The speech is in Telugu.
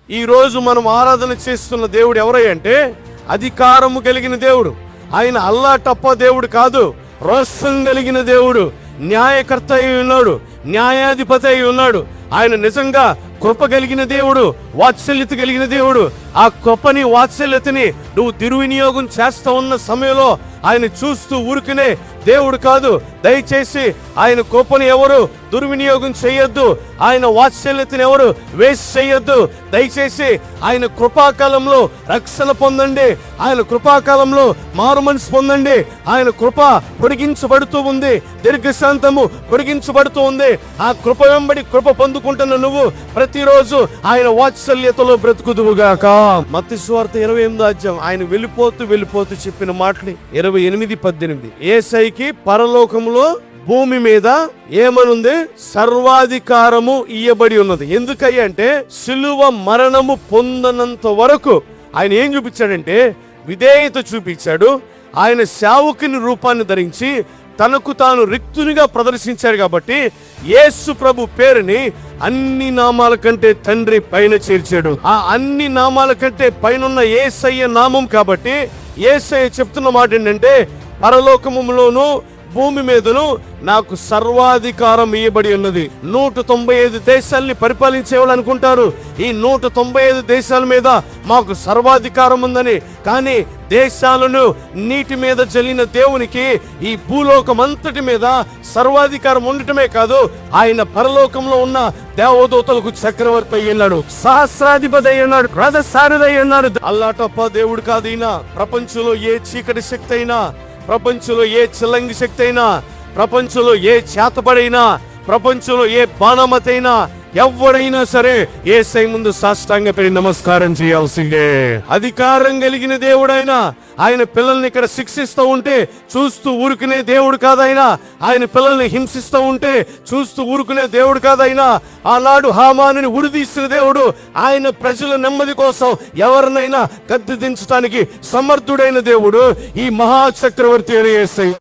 ఈ రోజు మనం ఆరాధన చేస్తున్న దేవుడు ఎవరంటే అధికారము కలిగిన దేవుడు. ఆయన అల్లా టప్ప దేవుడు కాదు, రోషం కలిగిన దేవుడు, న్యాయకర్త అయి ఉన్నాడు, న్యాయాధిపతి అయి ఉన్నాడు. ఆయన నిజంగా కృప కలిగిన దేవుడు, వాత్సల్యత కలిగిన దేవుడు. ఆ కృపని వాత్సల్యతని నువ్వు దుర్వినియోగం చేస్తా ఉన్న సమయంలో ఆయన చూస్తూ ఊరుకునే దేవుడు కాదు. దయచేసి ఆయన కృపని ఎవరు దుర్వినియోగం చేయొద్దు, ఆయన వాత్సల్యతని ఎవరు వేస్ట్ చేయొద్దు. దయచేసి ఆయన కృపాకాలంలో రక్షణ పొందండి, ఆయన కృపాకాలంలో మారు మనసు పొందండి. ఆయన కృప పొడిగించబడుతూ ఉంది, దీర్ఘశాంతము పొడిగించబడుతూ ఉంది. ఆ కృప వెంబడి కృప పొందుకుంటున్న నువ్వు ప్రతిరోజు ఆయన వాత్సల్యతలో బ్రతుకుదువుగాక. మత్తయి సువార్త 28వ అధ్యాయం ఆయన వెళ్ళిపోతూ చెప్పిన మాటలు 28:18. యేసయ్యకి పరలోకములో భూమి మీద ఏమనుంది? సర్వాధికారము ఇయ్యబడి ఉన్నది. ఎందుకయ్యా అంటే సిలువ మరణము పొందనంత వరకు ఆయన ఏం చూపించాడంటే విధేయత చూపించాడు. ఆయన సేవకుని రూపాన్ని ధరించి తనకు తాను రిక్తునిగా ప్రదర్శించాడు. కాబట్టి యేసు ప్రభు పేరుని అన్ని నామాల కంటే తండ్రి పైన చేర్చాడు. ఆ అన్ని నామాల కంటే పైనున్న యేసయ్య నామం. కాబట్టి యేసయ్య చెప్తున్న మాట ఏంటంటే పరలోకములోను భూమి మీదను నాకు సర్వాధికారం ఇవ్వబడి ఉన్నది. 195 దేశాలని పరిపాలించేవాళ్ళనుకుంటారు ఈ 195 దేశాల మీద మాకు సర్వాధికారం ఉందని. కానీ దేశాలను నీటి మీద జల్లిన దేవునికి ఈ భూలోకం అంతటి మీద సర్వాధికారం ఉండటమే కాదు, ఆయన పరలోకంలో ఉన్న దేవదూతలకు చక్రవర్తి అయి ఉన్నాడు, సహస్రాధిపతి అయి ఉన్నాడు, రథసారథి అయి ఉన్నాడు. అల్లాటప్ప దేవుడు కాదు ఈయన. ప్రపంచంలో ఏ చీకటి శక్తి అయినా, ప్రపంచంలో ఏ చిల్లంగి శక్తి అయినా, ప్రపంచంలో ఏ చేతబడైనా, ప్రపంచంలో ఏ బాణమతైనా, ఎవరైనా సరే యేసయ్య ముందు సాష్టాంగపడి నమస్కారం చేయాల్సిందే. అధికారం కలిగిన దేవుడైనా ఆయన పిల్లల్ని ఇక్కడ శిక్షిస్తూ ఉంటే చూస్తూ ఊరుకునే దేవుడు కాదైనా, ఆయన పిల్లల్ని హింసిస్తూ ఉంటే చూస్తూ ఊరుకునే దేవుడు కాదైనా, ఆనాడు హామానుని ఉరిదీసిన దేవుడు ఆయన ప్రజల నెమ్మది కోసం ఎవరినైనా గద్దె దించడానికి సమర్థుడైన దేవుడు ఈ మహాచక్రవర్తి యేసయ్య.